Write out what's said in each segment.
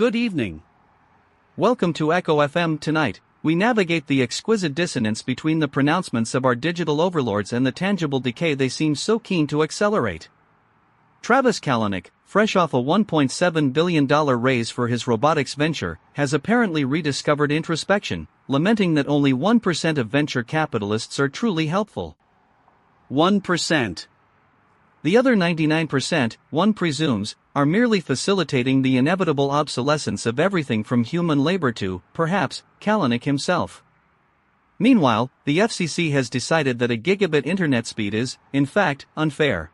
Good evening. Welcome to Echo FM. Tonight, we navigate the exquisite dissonance between the pronouncements of our digital overlords and the tangible decay they seem so keen to accelerate. Travis Kalanick, fresh off a $1.7 billion raise for his robotics venture, has apparently rediscovered introspection, lamenting that only 1% of venture capitalists are truly helpful. 1%. The other 99%, one presumes, are merely facilitating the inevitable obsolescence of everything from human labor to, perhaps, Kalanick himself. Meanwhile, the FCC has decided that a gigabit internet speed is, in fact, unfair.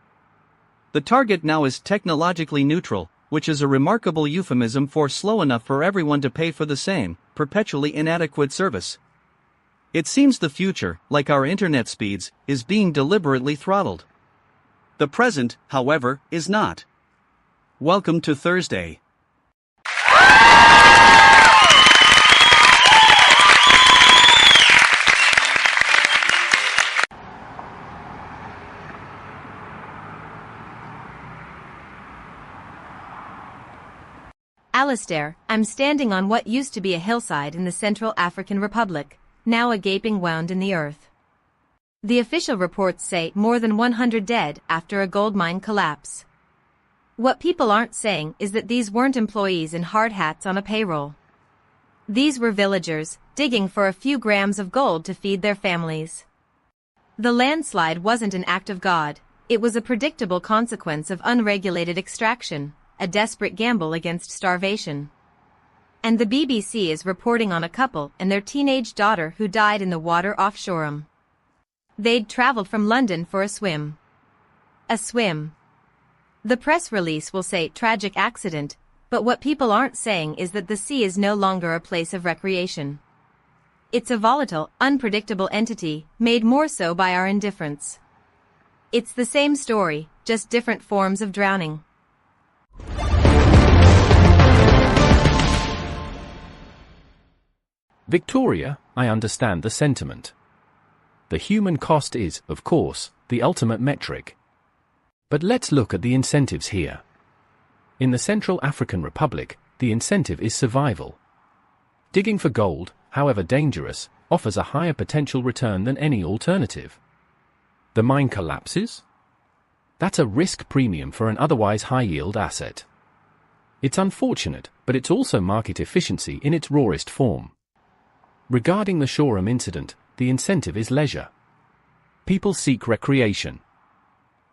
The target now is technologically neutral, which is a remarkable euphemism for slow enough for everyone to pay for the same, perpetually inadequate service. It seems the future, like our internet speeds, is being deliberately throttled. The present, however, is not. Welcome to Thursday. Alistair, I'm standing on what used to be a hillside in the Central African Republic, now a gaping wound in the earth. The official reports say more than 100 dead after a gold mine collapse. What people aren't saying is that these weren't employees in hard hats on a payroll. These were villagers, digging for a few grams of gold to feed their families. The landslide wasn't an act of God, it was a predictable consequence of unregulated extraction, a desperate gamble against starvation. And the BBC is reporting on a couple and their teenage daughter who died in the water off Shoreham. They'd traveled from London for a swim. A swim. The press release will say tragic accident, but what people aren't saying is that the sea is no longer a place of recreation. It's a volatile, unpredictable entity, made more so by our indifference. It's the same story, just different forms of drowning. Victoria, I understand the sentiment. The human cost is, of course, the ultimate metric. But let's look at the incentives here. In the Central African Republic, the incentive is survival. Digging for gold, however dangerous, offers a higher potential return than any alternative. The mine collapses? That's a risk premium for an otherwise high-yield asset. It's unfortunate, but it's also market efficiency in its rawest form. Regarding the Shoreham incident, the incentive is leisure. People seek recreation.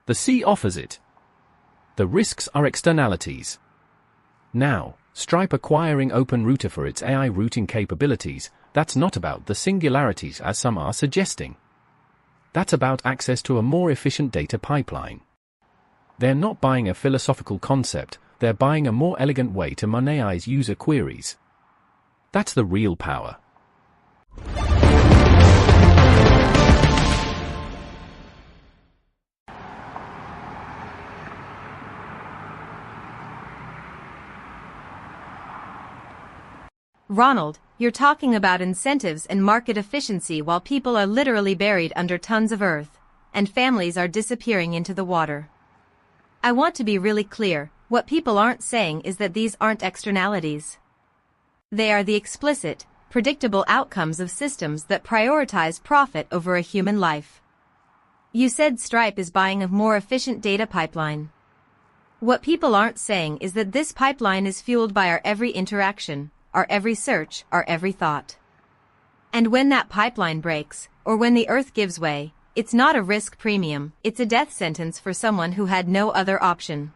The sea offers it. The risks are externalities. Now, Stripe acquiring OpenRouter for its AI routing capabilities, that's not about the singularities as some are suggesting. That's about access to a more efficient data pipeline. They're not buying a philosophical concept, they're buying a more elegant way to monetize user queries. That's the real power. Ronald, you're talking about incentives and market efficiency while people are literally buried under tons of earth, and families are disappearing into the water. I want to be really clear, what people aren't saying is that these aren't externalities. They are the explicit, predictable outcomes of systems that prioritize profit over a human life. You said Stripe is buying a more efficient data pipeline. What people aren't saying is that this pipeline is fueled by our every interaction, our every search, our every thought. And when that pipeline breaks, or when the earth gives way, it's not a risk premium, it's a death sentence for someone who had no other option.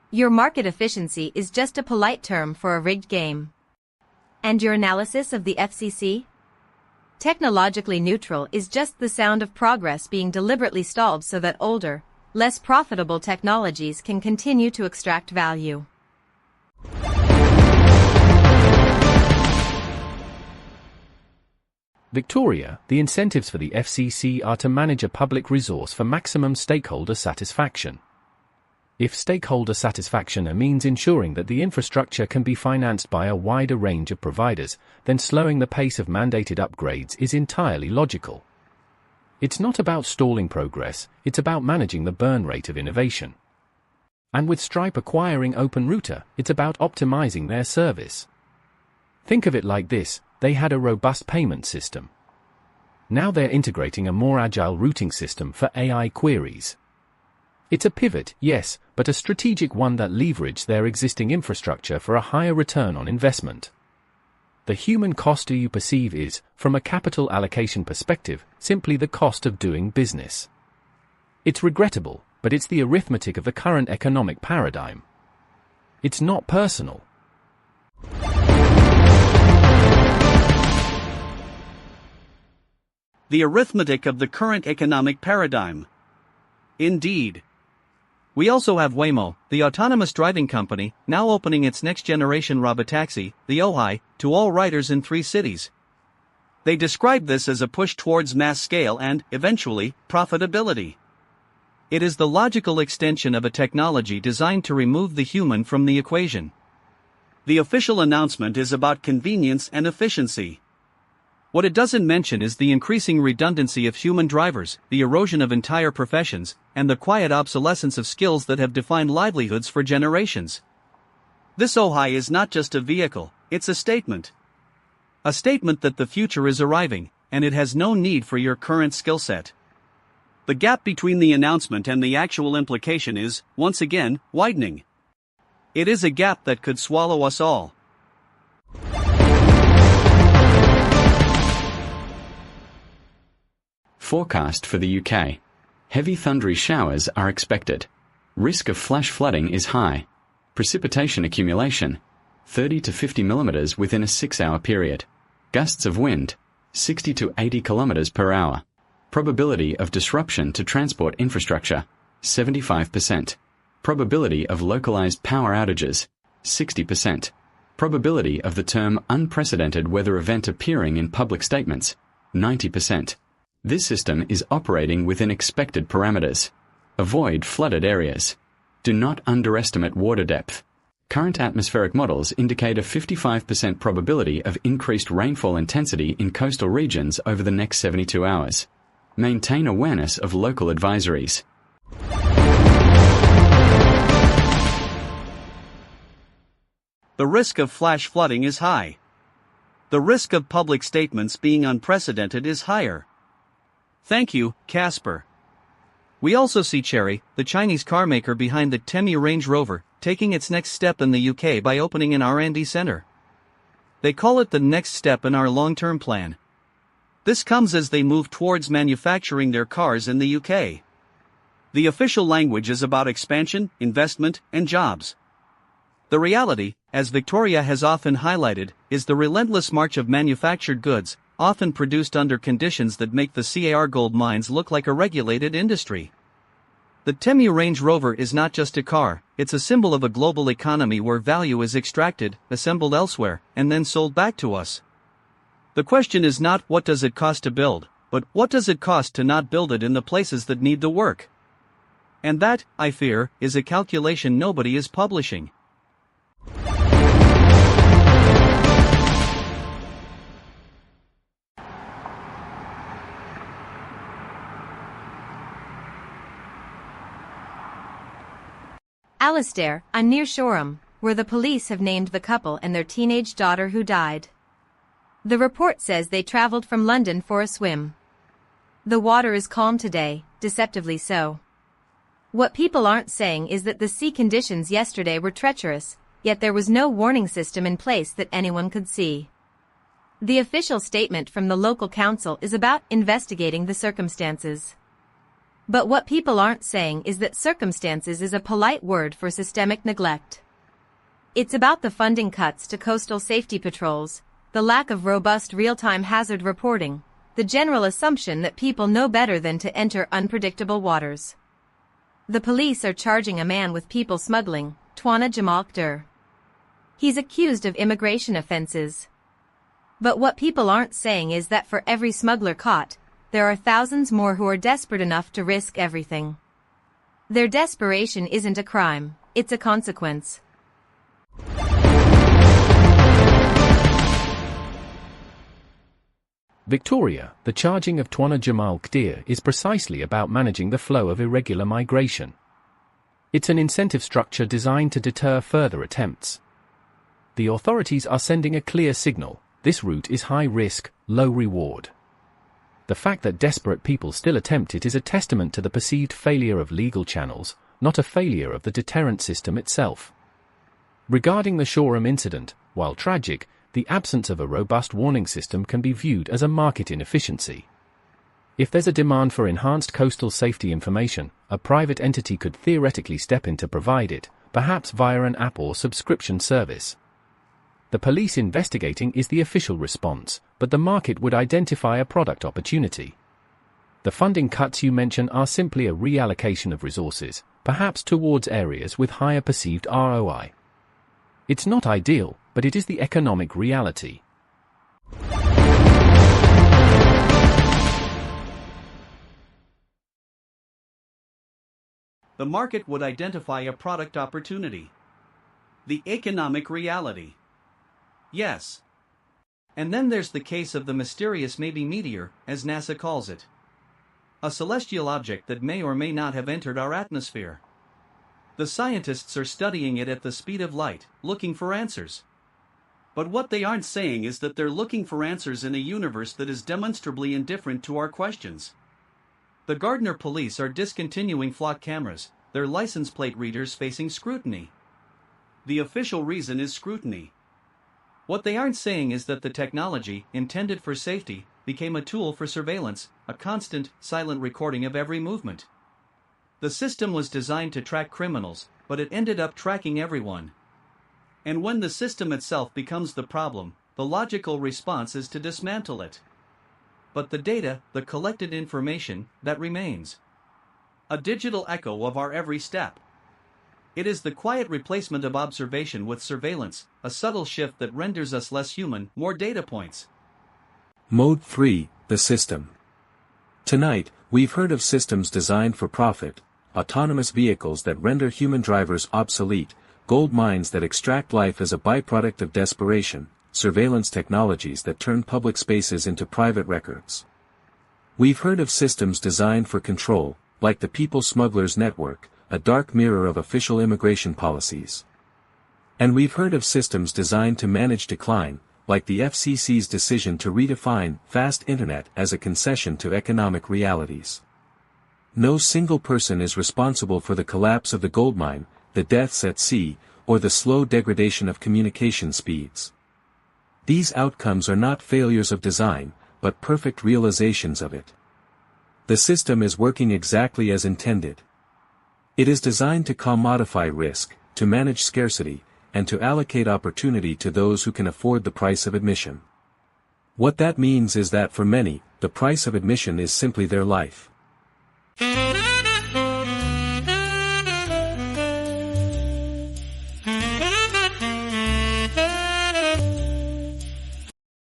Your market efficiency is just a polite term for a rigged game. And your analysis of the FCC? Technologically neutral is just the sound of progress being deliberately stalled so that older, less profitable technologies can continue to extract value. Victoria, the incentives for the FCC are to manage a public resource for maximum stakeholder satisfaction. If stakeholder satisfaction means ensuring that the infrastructure can be financed by a wider range of providers, then slowing the pace of mandated upgrades is entirely logical. It's not about stalling progress, it's about managing the burn rate of innovation. And with Stripe acquiring OpenRouter, it's about optimizing their service. Think of it like this: they had a robust payment system. Now they're integrating a more agile routing system for AI queries. It's a pivot, yes, but a strategic one that leverages their existing infrastructure for a higher return on investment. The human cost you perceive is, from a capital allocation perspective, simply the cost of doing business. It's regrettable, but it's the arithmetic of the current economic paradigm. It's not personal. The arithmetic of the current economic paradigm. Indeed. We also have Waymo, the autonomous driving company, now opening its next-generation robotaxi, the Ojai, to all riders in 3 cities. They describe this as a push towards mass scale and, eventually, profitability. It is the logical extension of a technology designed to remove the human from the equation. The official announcement is about convenience and efficiency. What it doesn't mention is the increasing redundancy of human drivers, the erosion of entire professions, and the quiet obsolescence of skills that have defined livelihoods for generations. This Ojai is not just a vehicle, it's a statement. A statement that the future is arriving, and it has no need for your current skill set. The gap between the announcement and the actual implication is, once again, widening. It is a gap that could swallow us all. Forecast for the UK. Heavy thundery showers are expected. Risk of flash flooding is high. Precipitation accumulation, 30 to 50 millimeters within a 6-hour period. Gusts of wind, 60 to 80 kilometers per hour. Probability of disruption to transport infrastructure, 75%. Probability of localized power outages, 60%. Probability of the term unprecedented weather event appearing in public statements, 90%. This system is operating within expected parameters. Avoid flooded areas. Do not underestimate water depth. Current atmospheric models indicate a 55% probability of increased rainfall intensity in coastal regions over the next 72 hours. Maintain awareness of local advisories. The risk of flash flooding is high. The risk of public statements being unprecedented is higher. Thank you, Casper. We also see Chery, the Chinese carmaker behind the Temu Range Rover, taking its next step in the UK by opening an R&D center. They call it the next step in our long-term plan. This comes as they move towards manufacturing their cars in the UK. The official language is about expansion, investment, and jobs. The reality, as Victoria has often highlighted, is the relentless march of manufactured goods, often produced under conditions that make the CAR gold mines look like a regulated industry. The Temu Range Rover is not just a car, it's a symbol of a global economy where value is extracted, assembled elsewhere, and then sold back to us. The question is not what does it cost to build, but what does it cost to not build it in the places that need the work? And that, I fear, is a calculation nobody is publishing. Alistair, I'm near Shoreham, where the police have named the couple and their teenage daughter who died. The report says they traveled from London for a swim. The water is calm today, deceptively so. What people aren't saying is that the sea conditions yesterday were treacherous, yet there was no warning system in place that anyone could see. The official statement from the local council is about investigating the circumstances. But what people aren't saying is that circumstances is a polite word for systemic neglect. It's about the funding cuts to coastal safety patrols, the lack of robust real-time hazard reporting, the general assumption that people know better than to enter unpredictable waters. The police are charging a man with people smuggling, Twana Jamal Khder. He's accused of immigration offenses. But what people aren't saying is that for every smuggler caught, there are thousands more who are desperate enough to risk everything. Their desperation isn't a crime, it's a consequence. Victoria, the charging of Twana Jamal Khder is precisely about managing the flow of irregular migration. It's an incentive structure designed to deter further attempts. The authorities are sending a clear signal: this route is high risk, low reward. The fact that desperate people still attempt it is a testament to the perceived failure of legal channels, not a failure of the deterrent system itself. Regarding the Shoreham incident, while tragic, the absence of a robust warning system can be viewed as a market inefficiency. If there's a demand for enhanced coastal safety information, a private entity could theoretically step in to provide it, perhaps via an app or subscription service. The police investigating is the official response, but the market would identify a product opportunity. The funding cuts you mention are simply a reallocation of resources, perhaps towards areas with higher perceived ROI. It's not ideal, but it is the economic reality. The market would identify a product opportunity. The economic reality. Yes. And then there's the case of the mysterious maybe meteor, as NASA calls it. A celestial object that may or may not have entered our atmosphere. The scientists are studying it at the speed of light, looking for answers. But what they aren't saying is that they're looking for answers in a universe that is demonstrably indifferent to our questions. The Gardner police are discontinuing flock cameras, their license plate readers facing scrutiny. The official reason is scrutiny. What they aren't saying is that the technology, intended for safety, became a tool for surveillance, a constant, silent recording of every movement. The system was designed to track criminals, but it ended up tracking everyone. And when the system itself becomes the problem, the logical response is to dismantle it. But the data, the collected information, that remains. A digital echo of our every step. It is the quiet replacement of observation with surveillance, a subtle shift that renders us less human, more data points. Mode 3, the system. Tonight, we've heard of systems designed for profit, autonomous vehicles that render human drivers obsolete, gold mines that extract life as a byproduct of desperation, surveillance technologies that turn public spaces into private records. We've heard of systems designed for control, like the People Smugglers Network, a dark mirror of official immigration policies. And we've heard of systems designed to manage decline, like the FCC's decision to redefine fast internet as a concession to economic realities. No single person is responsible for the collapse of the gold mine, the deaths at sea, or the slow degradation of communication speeds. These outcomes are not failures of design, but perfect realizations of it. The system is working exactly as intended. It is designed to commodify risk, to manage scarcity, and to allocate opportunity to those who can afford the price of admission. What that means is that for many, the price of admission is simply their life.